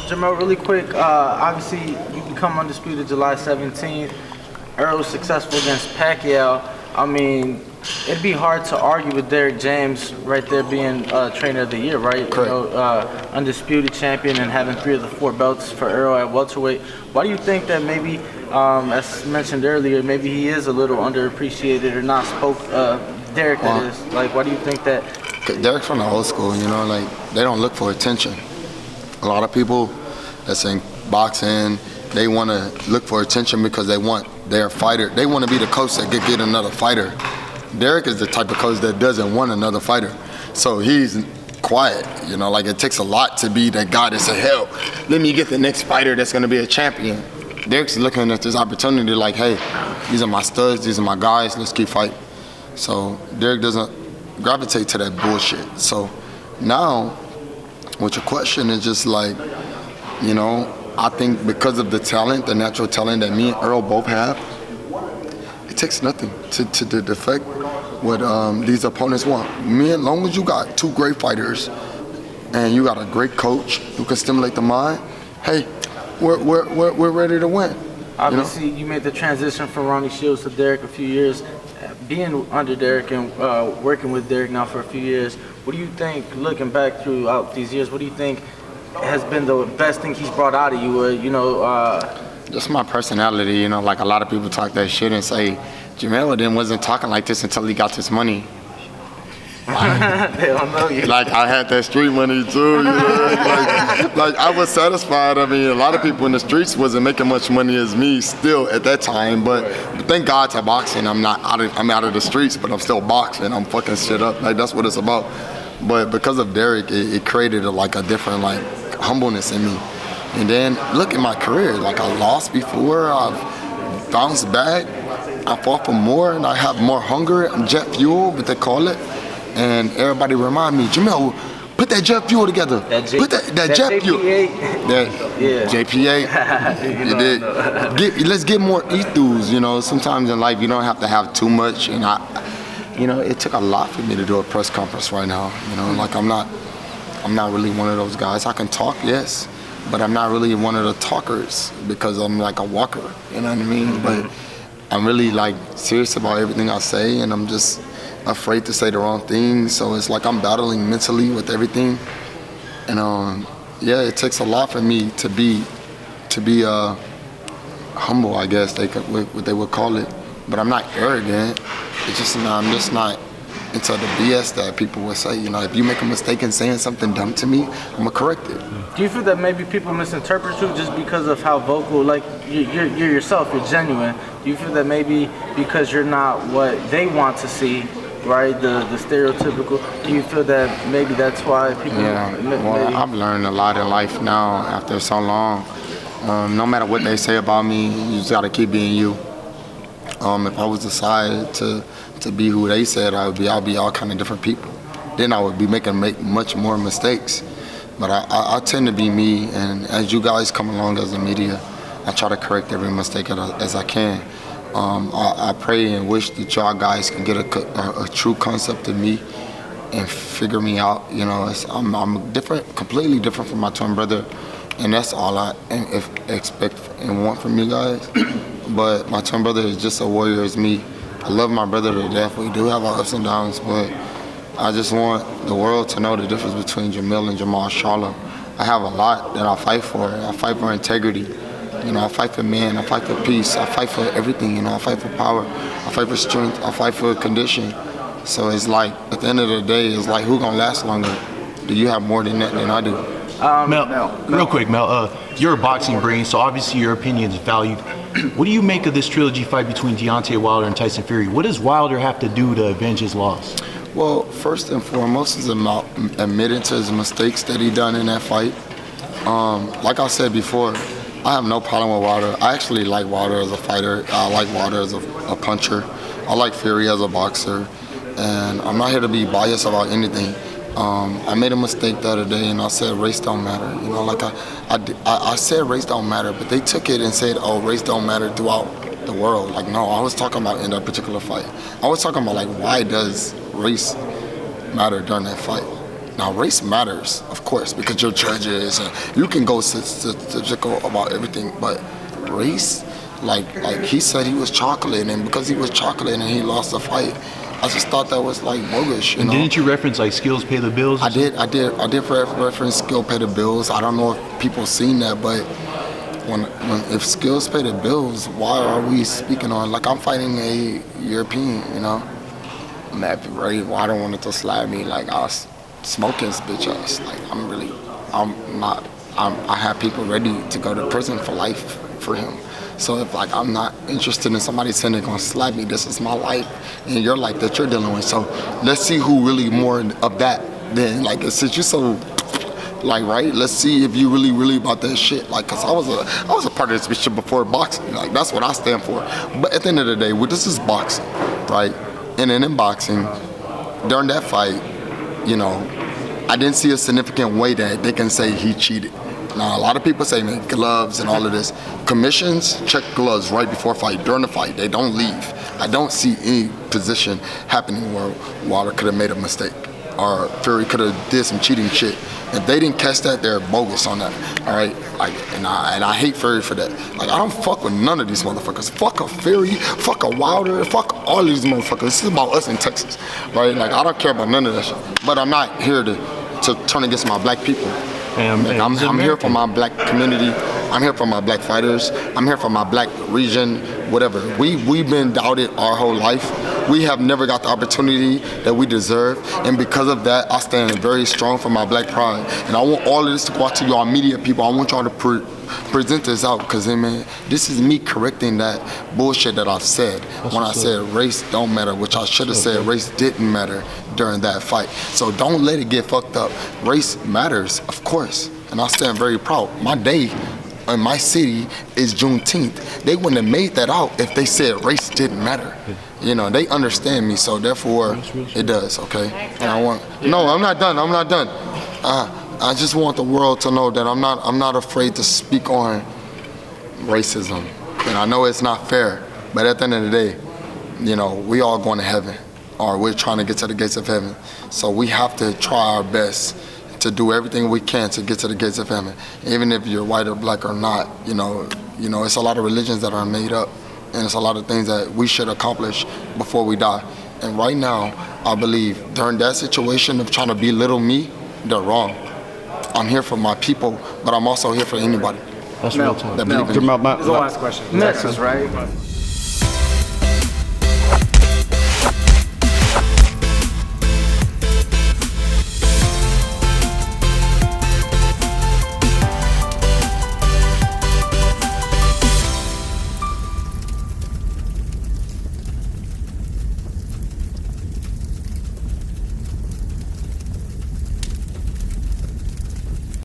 Jermell, really quick, obviously you become undisputed July 17th. Earl was successful against Pacquiao. I mean, it'd be hard to argue with Derrick James right there being trainer of the year, right? Correct. You know, undisputed champion and having 3 of the 4 belts for Earl at welterweight. Why do you think that maybe, as mentioned earlier, maybe he is a little underappreciated or not spoke, Derrick that is? Like, why do you think that? Derrick's from the old school, you know, like, they don't look for attention. A lot of people that's in boxing, they want to look for attention because they want their fighter. They want to be the coach that get another fighter. Derrick is the type of coach that doesn't want another fighter. So he's quiet, you know, like it takes a lot to be that guy that say, hell, let me get the next fighter that's going to be a champion. Derrick's looking at this opportunity like, hey, these are my studs, these are my guys, let's keep fighting. So Derrick doesn't gravitate to that bullshit. So now, with your question, is just like, you know, I think because of the talent, the natural talent that me and Earl both have, it takes nothing to defect what these opponents want. Me, as long as you got 2 great fighters and you got a great coach who can stimulate the mind, hey, we're ready to win. Obviously, you made the transition from Ronnie Shields to Derrick a few years. Being under Derrick and working with Derrick now for a few years, what do you think, looking back throughout these years, what do you think has been the best thing he's brought out of you? You know, just my personality, you know, like a lot of people talk that shit and say, Jermell then wasn't talking like this until he got this money. They don't know you. Like I had that street money too, you know? like I was satisfied. I mean, a lot of people in the streets wasn't making much money as me still at that time, but thank God to boxing, I'm out of the streets, but I'm still boxing. I'm fucking shit up. Like that's what it's about. But because of Derrick, it created a different humbleness in me. And then look at my career. Like I lost before, I've bounced back, I fought for more, and I have more hunger, jet fuel, what they call it. And everybody remind me, Jermell, put that jet fuel together. Put that jet fuel. Yeah. JPA. You did. Let's get more ethos. You know, sometimes in life you don't have to have too much. And it took a lot for me to do a press conference right now. You know, like I'm not really one of those guys. I can talk, yes, but I'm not really one of the talkers because I'm like a walker. You know what I mean? But I'm really serious about everything I say, and I'm just afraid to say the wrong thing, so it's like I'm battling mentally with everything, and it takes a lot for me to be humble, I guess what they would call it. But I'm not arrogant. It's just I'm just not into the BS that people would say. You know, if you make a mistake in saying something dumb to me, I'm gonna correct it. Do you feel that maybe people misinterpret you just because of how vocal, like you're yourself, you're genuine? Do you feel that maybe because you're not what they want to see, right, the stereotypical, do you feel that maybe that's why people... Yeah, I've learned a lot in life now after so long. No matter what they say about me, you just gotta keep being you. If I was decided to be who they said I'll be all kind of different people. Then I would be make much more mistakes. But I tend to be me, and as you guys come along as the media, I try to correct every mistake as I can. I pray and wish that y'all guys can get a true concept of me and figure me out. You know, I'm different, completely different from my twin brother, and that's all I expect and want from you guys. But my twin brother is just a warrior as me. I love my brother to death. We do have our ups and downs, but I just want the world to know the difference between Jermell and JERMELL CHARLO. I have a lot that I fight for. I fight for integrity. You know, I fight for men, I fight for peace, I fight for everything, you know, I fight for power, I fight for strength, I fight for condition. So it's like, at the end of the day, it's like, who gonna last longer? Do you have more than that than I do? Mel, real quick, Mel, you're a boxing brain, so obviously your opinion is valued. What do you make of this trilogy fight between Deontay Wilder and Tyson Fury? What does Wilder have to do to avenge his loss? Well, first and foremost is admitting to his mistakes that he done in that fight. Like I said before, I have no problem with Wilder. I actually like Wilder as a fighter. I like Wilder as a puncher. I like Fury as a boxer. And I'm not here to be biased about anything. I made a mistake the other day and I said race don't matter. You know, like I said race don't matter, but they took it and said, oh, race don't matter throughout the world. Like, no, I was talking about in that particular fight. I was talking about, like, why does race matter during that fight? Now, race matters, of course, because you're judges and you can go statistical about everything, but race, like he said he was chocolate, and because he was chocolate and he lost the fight, I just thought that was like bogus, you know? Didn't you reference like skills pay the bills? I did reference skill pay the bills. I don't know if people seen that, but if skills pay the bills, why are we speaking on, like I'm fighting a European, you know? I'm happy, right? Well, I don't want it to slap me, like I was smoking this bitch ass. Like I have people ready to go to prison for life for him. So if like I'm not interested in somebody saying they're gonna slap me, this is my life and your life that you're dealing with. So let's see who really more of that then. Like since you so like right, let's see if you really about that shit. Like cause I was a part of this shit before boxing. Like that's what I stand for. But at the end of the day, this is boxing, right? And then in boxing, during that fight, you know, I didn't see a significant way that they can say he cheated. Now, a lot of people say, man, gloves and all of this. Commissions check gloves right before fight, during the fight. They don't leave. I don't see any position happening where Wilder could have made a mistake or Fury could have did some cheating shit. If they didn't catch that, they're bogus on that. All right, like, and I hate Fury for that. Like, I don't fuck with none of these motherfuckers. Fuck a Fury, fuck a Wilder, fuck all these motherfuckers. This is about us in Texas, right? Like, I don't care about none of that shit. But I'm not here to turn against my black people. Like, I'm here for my black community. I'm here for my black fighters. I'm here for my black region, whatever. We've been doubted our whole life. We have never got the opportunity that we deserve. And because of that, I stand very strong for my black pride. And I want all of this to go out to y'all media people. I want y'all to present this out because, hey, man, this is me correcting that bullshit that I've said. When I said race don't matter, which I should have said race didn't matter during that fight. So don't let it get fucked up. Race matters, of course. And I stand very proud. My day in my city is Juneteenth. They wouldn't have made that out if they said race didn't matter. You know, they understand me, so therefore it does, okay? And I want, no, I'm not done. I just want the world to know that I'm not afraid to speak on racism. And I know it's not fair, but at the end of the day, you know, we all going to heaven, or we're trying to get to the gates of heaven. So we have to try our best to do everything we can to get to the gates of heaven. Even if you're white or black or not, you know, it's a lot of religions that are made up, and it's a lot of things that we should accomplish before we die. And right now, I believe during that situation of trying to belittle me, they're wrong. I'm here for my people, but I'm also here for anybody. That's real talk. That believe in me. This is the last question. Texas, right?